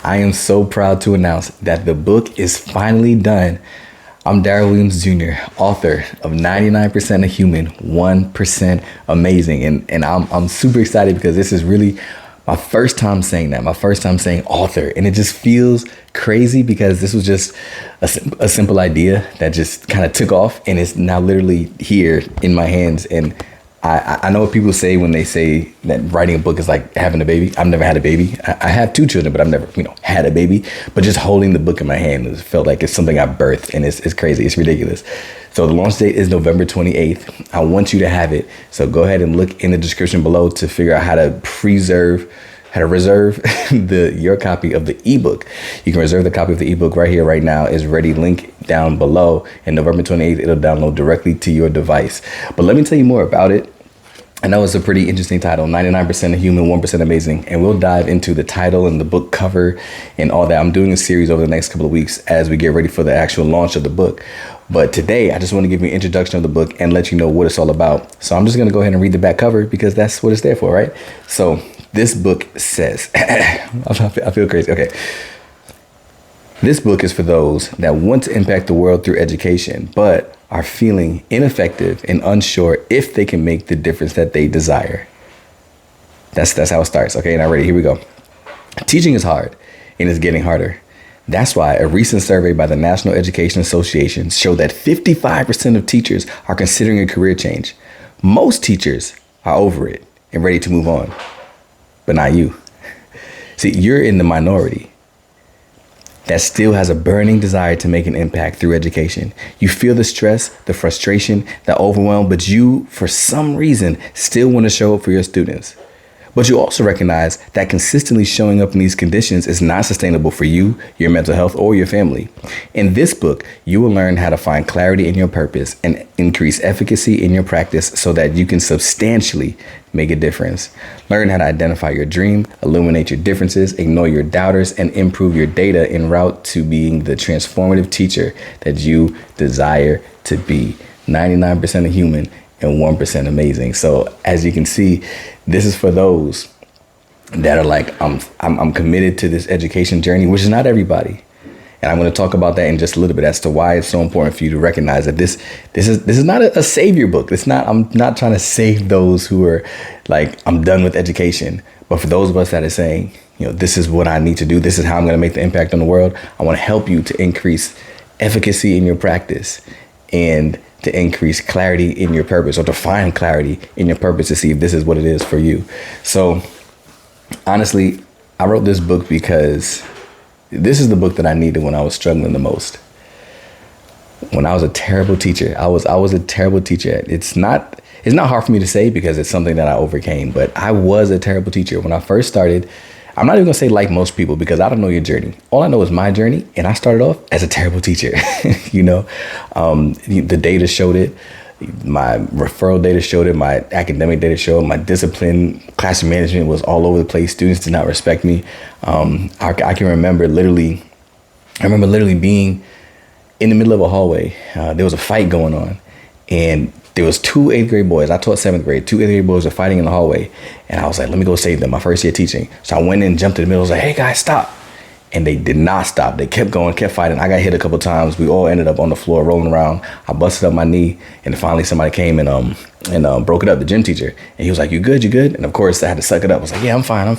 I am so proud to announce that the book is finally done. I'm Daryl Williams Jr., author of 99% a Human, 1% Amazing. And I'm super excited because this is really my first time saying that, my first time saying author. And it just feels crazy because this was just a simple idea that just kind of took off and it's now literally here in my hands. And I know what people say when they say that writing a book is like having a baby. I've never had a baby. I have two children, but I've never, had a baby. But just holding the book in my hand has felt like it's something I birthed, and it's crazy. It's ridiculous. So the launch date is November 28th. I want you to have it. So go ahead and look in the description below to figure out how to reserve your copy of the ebook. You can reserve the copy of the ebook right here, right now. It's ready, link down below. And November 28th, it'll download directly to your device. But let me tell you more about it. I know it's a pretty interesting title, 99% a Human, 1% Amazing. And we'll dive into the title and the book cover and all that. I'm doing a series over the next couple of weeks as we get ready for the actual launch of the book. But today, I just want to give you an introduction of the book and let you know what it's all about. So I'm just going to go ahead and read the back cover because that's what it's there for, right? So this book says, I feel crazy. Okay. This book is for those that want to impact the world through education, but are feeling ineffective and unsure if they can make the difference that they desire. That's how it starts. Okay, now ready, here we go. Teaching is hard and it's getting harder. That's why a recent survey by the National Education Association showed that 55% of teachers are considering a career change. Most teachers are over it and ready to move on, but not you. See, you're in the minority that still has a burning desire to make an impact through education. You feel the stress, the frustration, the overwhelm, but you, for some reason, still want to show up for your students. But you also recognize that consistently showing up in these conditions is not sustainable for you, your mental health, or your family. In this book, you will learn how to find clarity in your purpose and increase efficacy in your practice so that you can substantially make a difference. Learn how to identify your dream, illuminate your differences, ignore your doubters, and improve your data en route to being the transformative teacher that you desire to be. 99% a Human and 1% Amazing. So as you can see, this is for those that are like, I'm committed to this education journey, which is not everybody. And I'm going to talk about that in just a little bit as to why it's so important for you to recognize that this is not a savior book. I'm not trying to save those who are like, I'm done with education. But for those of us that are saying, this is what I need to do. This is how I'm going to make the impact on the world. I want to help you to increase efficacy in your practice and to increase clarity in your purpose, or to find clarity in your purpose to see if this is what it is for you. So honestly, I wrote this book because this is the book that I needed when I was struggling the most. When I was a terrible teacher, I was a terrible teacher. It's not hard for me to say because it's something that I overcame, but I was a terrible teacher. When I first started, I'm not even gonna say like most people because I don't know your journey. All I know is my journey, and I started off as a terrible teacher. The data showed it. My referral data showed it. My academic data showed it. My discipline, classroom management was all over the place. Students did not respect me. I can remember literally being in the middle of a hallway. There was a fight going on, and there was two 8th grade boys. I taught 7th grade. Two 8th grade boys were fighting in the hallway. And I was like, let me go save them. My first year teaching. So I went in, jumped in the middle. I was like, hey guys, stop. And they did not stop. They kept going, kept fighting. I got hit a couple times. We all ended up on the floor rolling around. I busted up my knee. And finally somebody came and broke it up, the gym teacher. And he was like, you good? And of course I had to suck it up. I was like, yeah, I'm fine.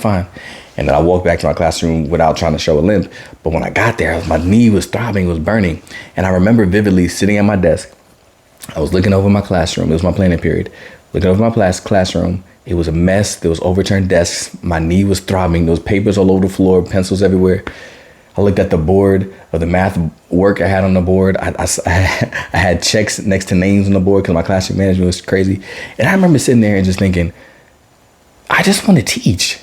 And then I walked back to my classroom without trying to show a limp. But when I got there, my knee was throbbing, it was burning. And I remember vividly sitting at my desk. I was looking over my classroom. It was my planning period. Looking over my classroom. It was a mess. There was overturned desks. My knee was throbbing. There was papers all over the floor, pencils everywhere. I looked at the board of the math work I had on the board. I had checks next to names on the board because my classroom management was crazy. And I remember sitting there and just thinking, I just want to teach.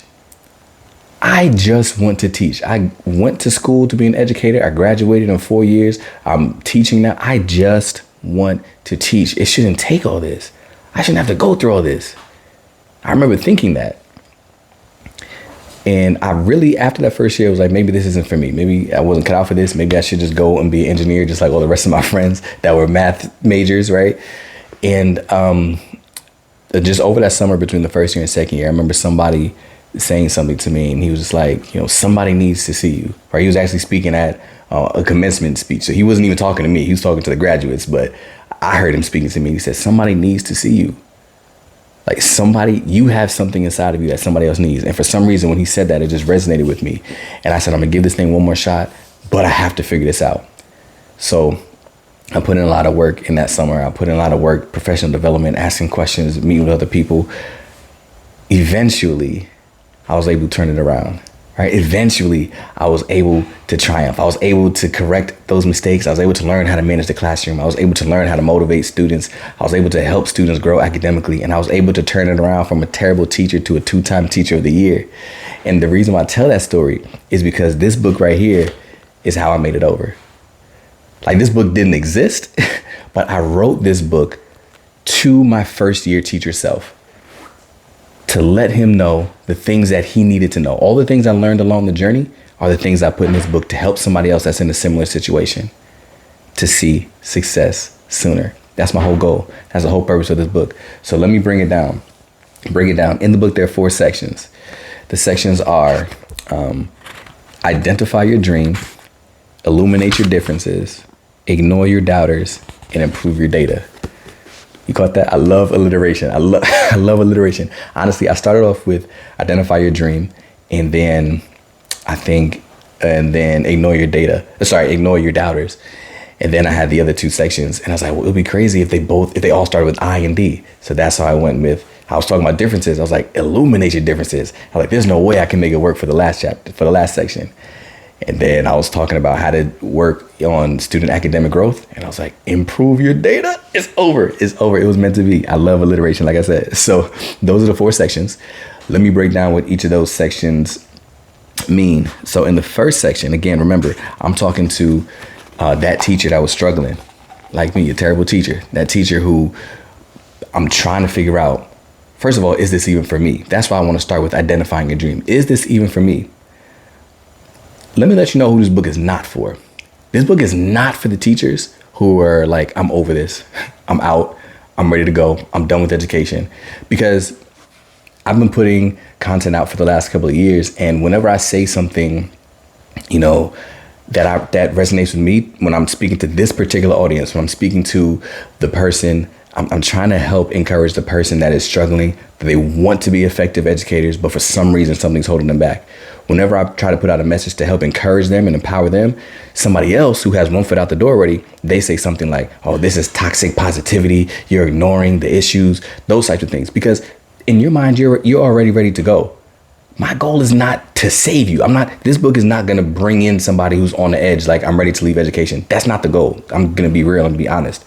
I just want to teach. I went to school to be an educator. I graduated in 4 years. I'm teaching now. I just want to teach. It shouldn't take all this. I shouldn't have to go through all this. I remember thinking that. And I really, after that first year, was like, maybe this isn't for me. Maybe I wasn't cut out for this. Maybe I should just go and be an engineer, just like all the rest of my friends that were math majors, right? And just over that summer between the first year and second year, I remember somebody saying something to me, and he was just like, somebody needs to see you. Right? He was actually speaking at a commencement speech, so he wasn't even talking to me. He was talking to the graduates, but I heard him speaking to me. He said, somebody needs to see you. Like you have something inside of you that somebody else needs. And for some reason, when he said that, it just resonated with me. And I said, I'm gonna give this thing one more shot, but I have to figure this out. So I put in a lot of work in that summer. I put in a lot of work, professional development, asking questions, meeting with other people. Eventually, I was able to turn it around. Right? Eventually, I was able to triumph. I was able to correct those mistakes. I was able to learn how to manage the classroom. I was able to learn how to motivate students. I was able to help students grow academically. And I was able to turn it around from a terrible teacher to a 2-time teacher of the year. And the reason why I tell that story is because this book right here is how I made it over. Like, this book didn't exist, but I wrote this book to my first year teacher self, to let him know the things that he needed to know. All the things I learned along the journey are the things I put in this book to help somebody else that's in a similar situation to see success sooner. That's my whole goal. That's the whole purpose of this book. So let me bring it down. In the book, there are 4 sections. The sections are identify your dream, illuminate your differences, ignore your doubters, and improve your data. You caught that? I love alliteration. I love alliteration. Honestly, I started off with identify your dream, and then ignore your data. Ignore your doubters. And then I had the other 2 sections, and I was like, well, it would be crazy if they all started with I and D. So that's how I went with. I was talking about differences. I was like, illuminate your differences. I was like, there's no way I can make it work for the last section. And then I was talking about how to work on student academic growth. And I was like, improve your data. It's over. It was meant to be. I love alliteration, like I said. So those are the 4 sections. Let me break down what each of those sections mean. So in the first section, again, remember, I'm talking to that teacher that was struggling, like me, a terrible teacher. That teacher who I'm trying to figure out, first of all, is this even for me? That's why I want to start with identifying your dream. Is this even for me? Let me let you know who this book is not for. This book is not for the teachers who are like, I'm over this. I'm out. I'm ready to go. I'm done with education. Because I've been putting content out for the last couple of years. And whenever I say something, that resonates with me, when I'm speaking to this particular audience, when I'm speaking to the person, I'm trying to help encourage the person that is struggling, that they want to be effective educators, but for some reason, something's holding them back. Whenever I try to put out a message to help encourage them and empower them, somebody else who has one foot out the door already, they say something like, oh, this is toxic positivity. You're ignoring the issues, those types of things. Because in your mind, you're already ready to go. My goal is not to save you. This book is not going to bring in somebody who's on the edge, like I'm ready to leave education. That's not the goal. I'm going to be real and be honest.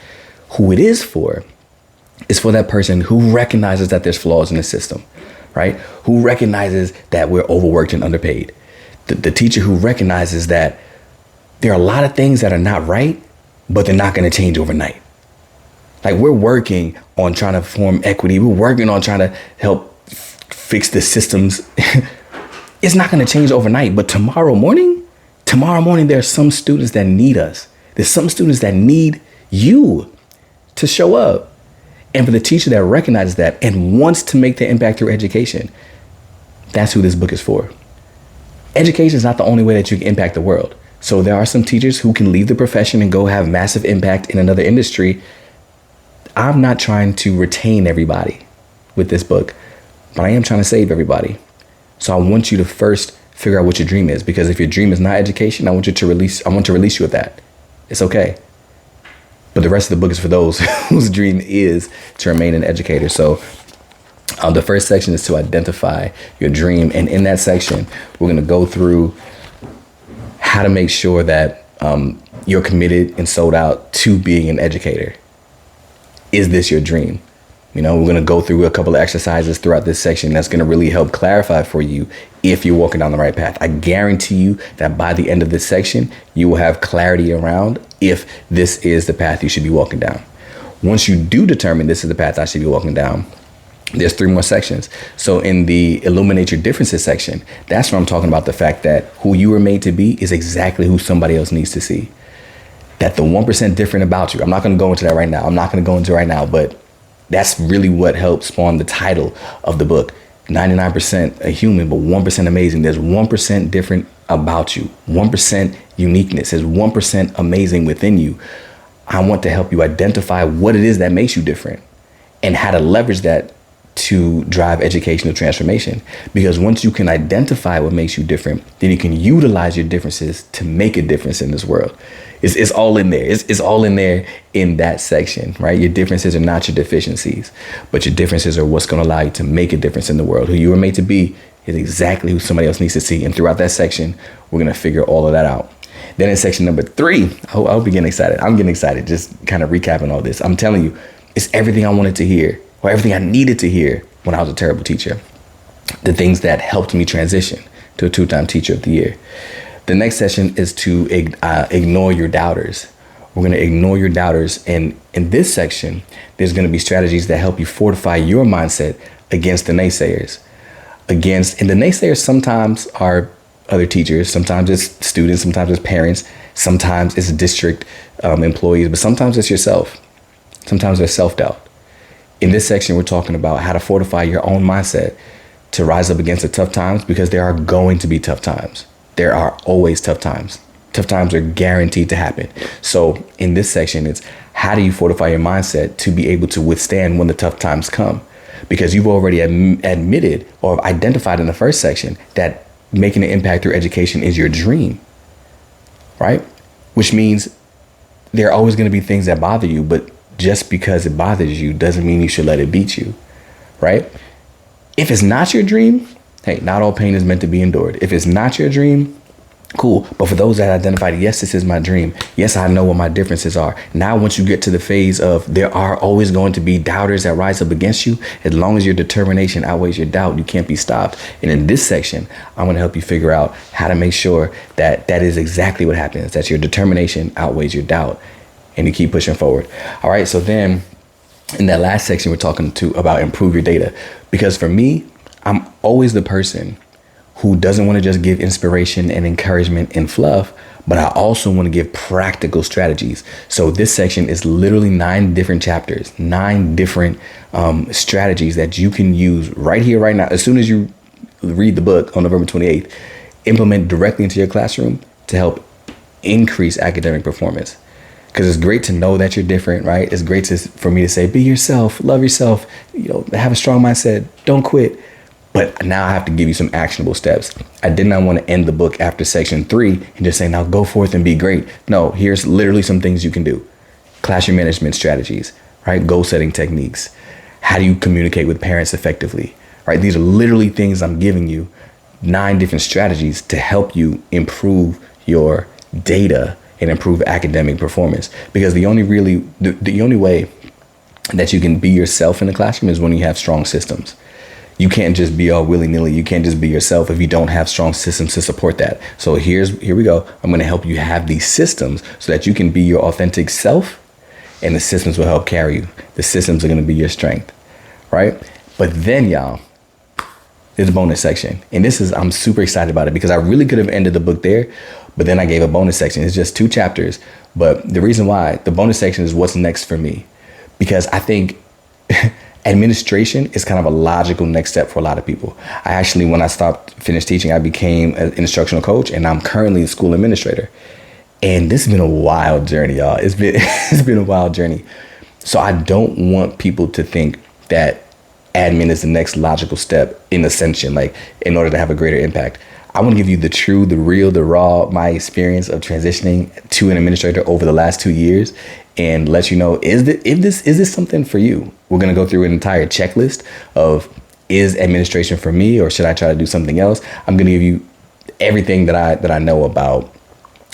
Who it is for that person who recognizes that there's flaws in the system, right? Who recognizes that we're overworked and underpaid. The teacher who recognizes that there are a lot of things that are not right, but they're not going to change overnight. Like, we're working on trying to form equity. We're working on trying to help fix the systems. It's not going to change overnight, but tomorrow morning, there are some students that need us. There's some students that need you to show up. And for the teacher that recognizes that and wants to make the impact through education, that's who this book is for. Education is not the only way that you can impact the world. So there are some teachers who can leave the profession and go have massive impact in another industry. I'm not trying to retain everybody with this book, but I am trying to save everybody. So I want you to first figure out what your dream is, because if your dream is not education, I want to release you of that. It's okay. But the rest of the book is for those whose dream is to remain an educator. So the first section is to identify your dream. And in that section, we're going to go through how to make sure that you're committed and sold out to being an educator. Is this your dream? We're going to go through a couple of exercises throughout this section that's going to really help clarify for you if you're walking down the right path. I guarantee you that by the end of this section, you will have clarity around if this is the path you should be walking down. Once you do determine this is the path I should be walking down, there's 3 more sections. So in the illuminate your differences section, that's where I'm talking about the fact that who you were made to be is exactly who somebody else needs to see. That the 1% different about you. I'm not going to go into that right now. But that's really what helped spawn the title of the book. 99% a human, but 1% amazing. There's 1% different about you, 1% uniqueness. There's 1% amazing within you. I want to help you identify what it is that makes you different and how to leverage that to drive educational transformation. Because once you can identify what makes you different, then you can utilize your differences to make a difference in this world. It's all in there. It's all in there in that section, right? Your differences are not your deficiencies, but your differences are what's going to allow you to make a difference in the world. Who you were made to be is exactly who somebody else needs to see. And throughout that section, we're going to figure all of that out. Then in section number 3, I hope you're getting excited. I'm getting excited just kind of recapping all this. I'm telling you, it's everything I wanted to hear, or everything I needed to hear when I was a terrible teacher. The things that helped me transition to a 2-time teacher of the year. The next session is to ignore your doubters. We're going to ignore your doubters. And in this section, there's going to be strategies that help you fortify your mindset against the naysayers. And the naysayers sometimes are other teachers, sometimes it's students, sometimes it's parents, sometimes it's district employees, but sometimes it's yourself. Sometimes there's self-doubt. In this section, we're talking about how to fortify your own mindset to rise up against the tough times, because there are going to be tough times. There are always tough times. Tough times are guaranteed to happen. So in this section, it's how do you fortify your mindset to be able to withstand when the tough times come? Because you've already admitted or identified in the first section that making an impact through education is your dream, right? Which means there are always going to be things that bother you, but just because it bothers you doesn't mean you should let it beat you, right? If it's not your dream, hey, not all pain is meant to be endured. If it's not your dream, cool. But for those that identified, yes, this is my dream. Yes, I know what my differences are. Now, once you get to the phase of there are always going to be doubters that rise up against you, as long as your determination outweighs your doubt, you can't be stopped. And in this section, I'm going to help you figure out how to make sure that that is exactly what happens, that your determination outweighs your doubt and you keep pushing forward. All right. So then in that last section, we're talking about improve your data, because for me, I'm always the person who doesn't want to just give inspiration and encouragement and fluff, but I also want to give practical strategies. So this section is literally 9 different chapters, 9 different strategies that you can use right here, right now. As soon as you read the book on November 28th, implement directly into your classroom to help increase academic performance. Because it's great to know that you're different, right? It's great for me to say, be yourself, love yourself, have a strong mindset, don't quit. But now I have to give you some actionable steps. I did not want to end the book after section 3 and just say, now go forth and be great. No, here's literally some things you can do. Classroom management strategies, right? Goal setting techniques. How do you communicate with parents effectively, right? These are literally things I'm giving you, 9 different strategies to help you improve your data and improve academic performance. Because the only way that you can be yourself in the classroom is when you have strong systems. You can't just be all willy-nilly. You can't just be yourself if you don't have strong systems to support that. So here we go. I'm going to help you have these systems so that you can be your authentic self, and the systems will help carry you. The systems are going to be your strength, right? But then, y'all, there's a bonus section. And I'm super excited about it, because I really could have ended the book there, but then I gave a bonus section. It's just 2 chapters. But the reason why the bonus section is what's next for me, because I think administration is kind of a logical next step for a lot of people. I actually, when I finished teaching, I became an instructional coach, and I'm currently a school administrator. And this has been a wild journey, y'all. It's been a wild journey. So I don't want people to think that admin is the next logical step in ascension, like in order to have a greater impact. I want to give you the true, the real, the raw, my experience of transitioning to an administrator over the last 2 years, and let you know, is this something for you? We're going to go through an entire checklist of, is administration for me, or should I try to do something else? I'm going to give you everything that I know about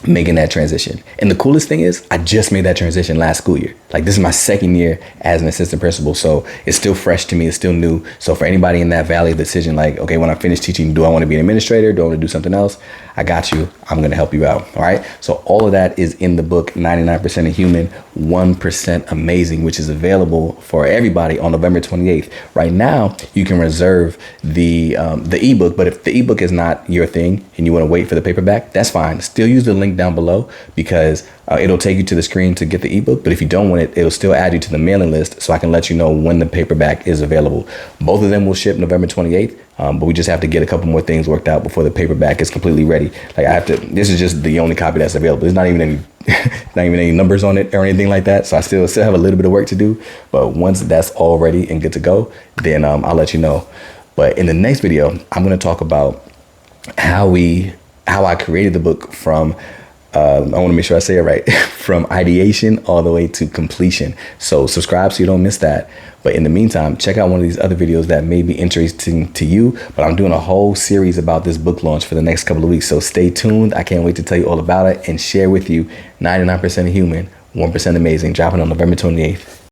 making that transition. And the coolest thing is, I just made that transition last school year. Like, this is my 2nd year as an assistant principal. So it's still fresh to me. It's still new. So for anybody in that valley of decision, like, okay, when I finish teaching, do I want to be an administrator? Do I want to do something else? I got you. I'm going to help you out. All right. So all of that is in the book, 99% of Human, 1% Amazing, which is available for everybody on November 28th. Right now, you can reserve the ebook. But if the ebook is not your thing and you want to wait for the paperback, that's fine. Still use the link link down below because it'll take you to the screen to get the ebook. But if you don't want it, it'll still add you to the mailing list so I can let you know when the paperback is available. Both of them will ship November 28th. But we just have to get a couple more things worked out before the paperback is completely ready. Like this is just the only copy that's available. There's not even any numbers on it or anything like that. So I still have a little bit of work to do. But once that's all ready and good to go, then I'll let you know. But in the next video, I'm going to talk about how I created the book from I want to make sure I say it right, from ideation all the way to completion. So subscribe so you don't miss that. But in the meantime, check out one of these other videos that may be interesting to you. But I'm doing a whole series about this book launch for the next couple of weeks. So stay tuned. I can't wait to tell you all about it and share with you 99% Human, 1% Amazing, dropping on November 28th.